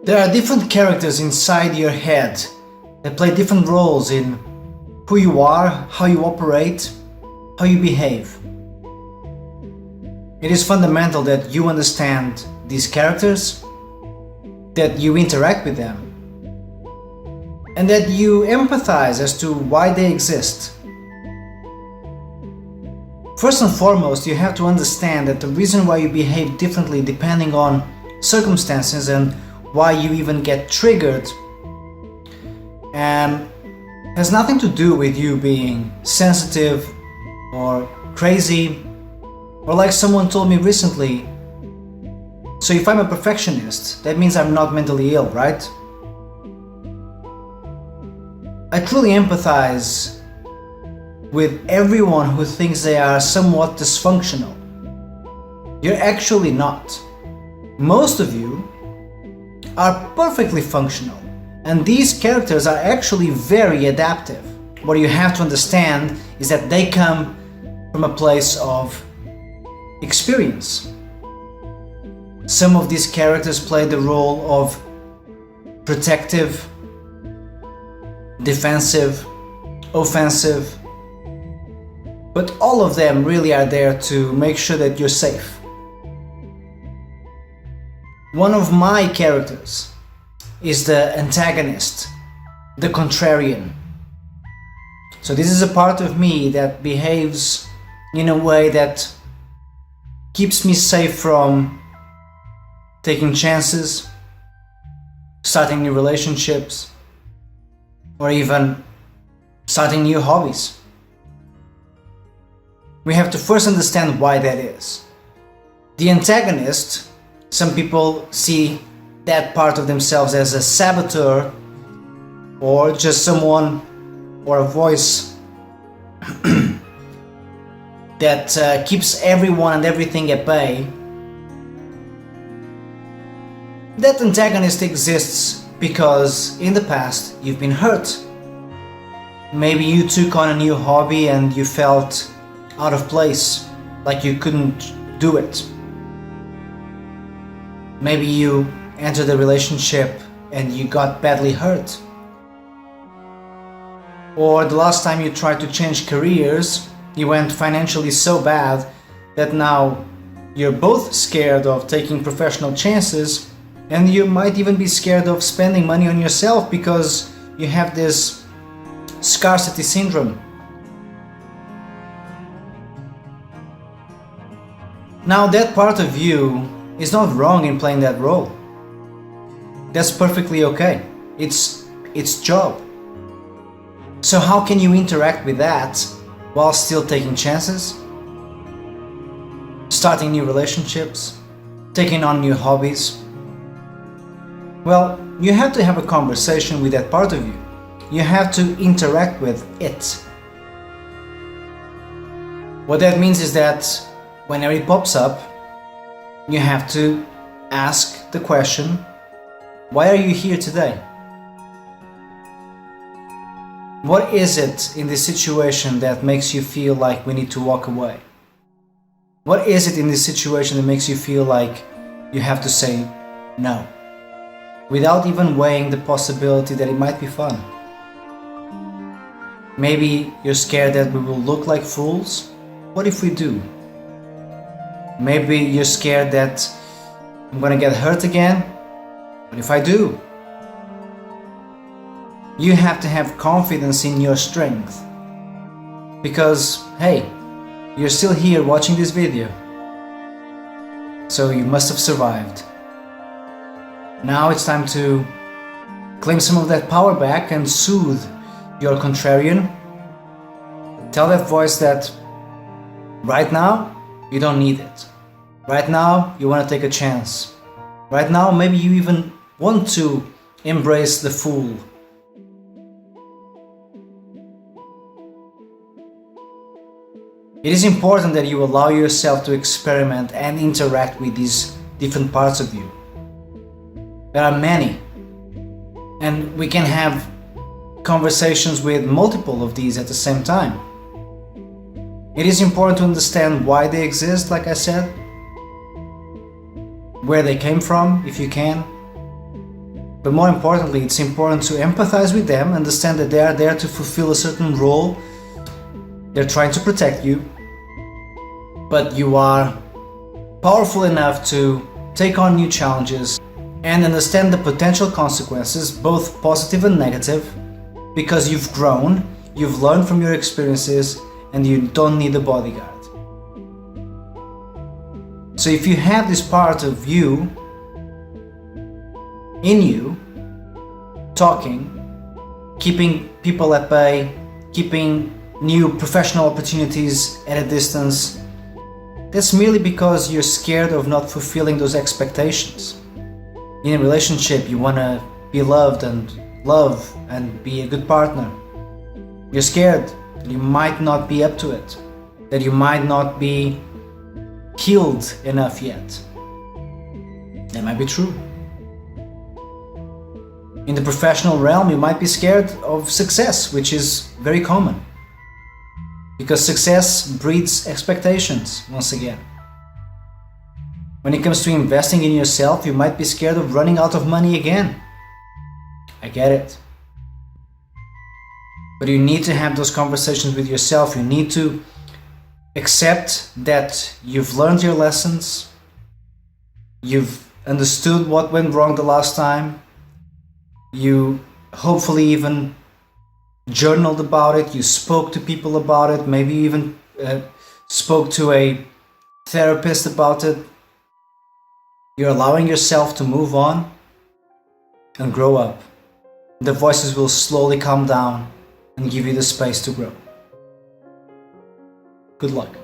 There are different characters inside your head that play different roles in who you are, how you operate, how you behave. It is fundamental that you understand these characters, that you interact with them, and that you empathize as to why they exist. First and foremost, you have to understand that the reason why you behave differently depending on circumstances and why you even get triggered has nothing to do with you being sensitive or crazy, or like someone told me recently, so if I'm a perfectionist, that means I'm not mentally ill, right? I truly empathize with everyone who thinks they are somewhat dysfunctional. You're actually not. Most of you are perfectly functional, and these characters are actually very adaptive. What you have to understand is that they come from a place of experience. Some of these characters play the role of protective, defensive, offensive, but all of them really are there to make sure that you're safe. One of my characters is the antagonist, the contrarian. So this is a part of me that behaves in a way that keeps me safe from taking chances, starting new relationships, or even starting new hobbies. We have to first understand why that is. The antagonist, some people see that part of themselves as a saboteur, or just someone or a voice that keeps everyone and everything at bay. That antagonist exists because in the past you've been hurt. Maybe you took on a new hobby and you felt out of place, like you couldn't do it. Maybe you entered a relationship and you got badly hurt. Or the last time you tried to change careers, you went financially so bad that now you're both scared of taking professional chances, and you might even be scared of spending money on yourself because you have this scarcity syndrome. Now that part of you is not wrong in playing that role. That's perfectly okay. It's its job. So how can you interact with that while still taking chances? Starting new relationships? Taking on new hobbies? Well, you have to have a conversation with that part of you. You have to interact with it. What that means is that whenever it pops up, you have to ask the question, why are you here today? What is it in this situation that makes you feel like we need to walk away? What is it in this situation that makes you feel like you have to say no, without even weighing the possibility that it might be fun? Maybe you're scared that we will look like fools. What if we do? Maybe you're scared that I'm gonna get hurt again. What if I do? You have to have confidence in your strength. Because, hey, you're still here watching this video. So you must have survived. Now it's time to claim some of that power back and soothe your contrarian. Tell that voice that right now you don't need it. Right now you want to take a chance. Right now maybe you even want to embrace the fool. It is important that you allow yourself to experiment and interact with these different parts of you. There are many, and we can have conversations with multiple of these at the same time. It is important to understand why they exist, like I said, where they came from, if you can, But more importantly, it's important to empathize with them, understand that they are there to fulfill a certain role. They're trying to protect you, but you are powerful enough to take on new challenges and understand the potential consequences, both positive and negative, because you've grown, you've learned from your experiences, and you don't need a bodyguard. So if you have this part of you in you, talking, keeping people at bay, keeping new professional opportunities at a distance, that's merely because you're scared of not fulfilling those expectations. In a relationship, you want to be loved and love and be a good partner. You're scared that you might not be up to it, that you might not be healed enough yet. That might be true. In the professional realm, you might be scared of success, which is very common. Because success breeds expectations, once again. When it comes to investing in yourself, you might be scared of running out of money again. I get it. But you need to have those conversations with yourself. You need to accept that you've learned your lessons, you've understood what went wrong the last time, you hopefully even journaled about it, you spoke to people about it, maybe even spoke to a therapist about it. You're allowing yourself to move on and grow up. The voices will slowly calm down and give you the space to grow. Good luck.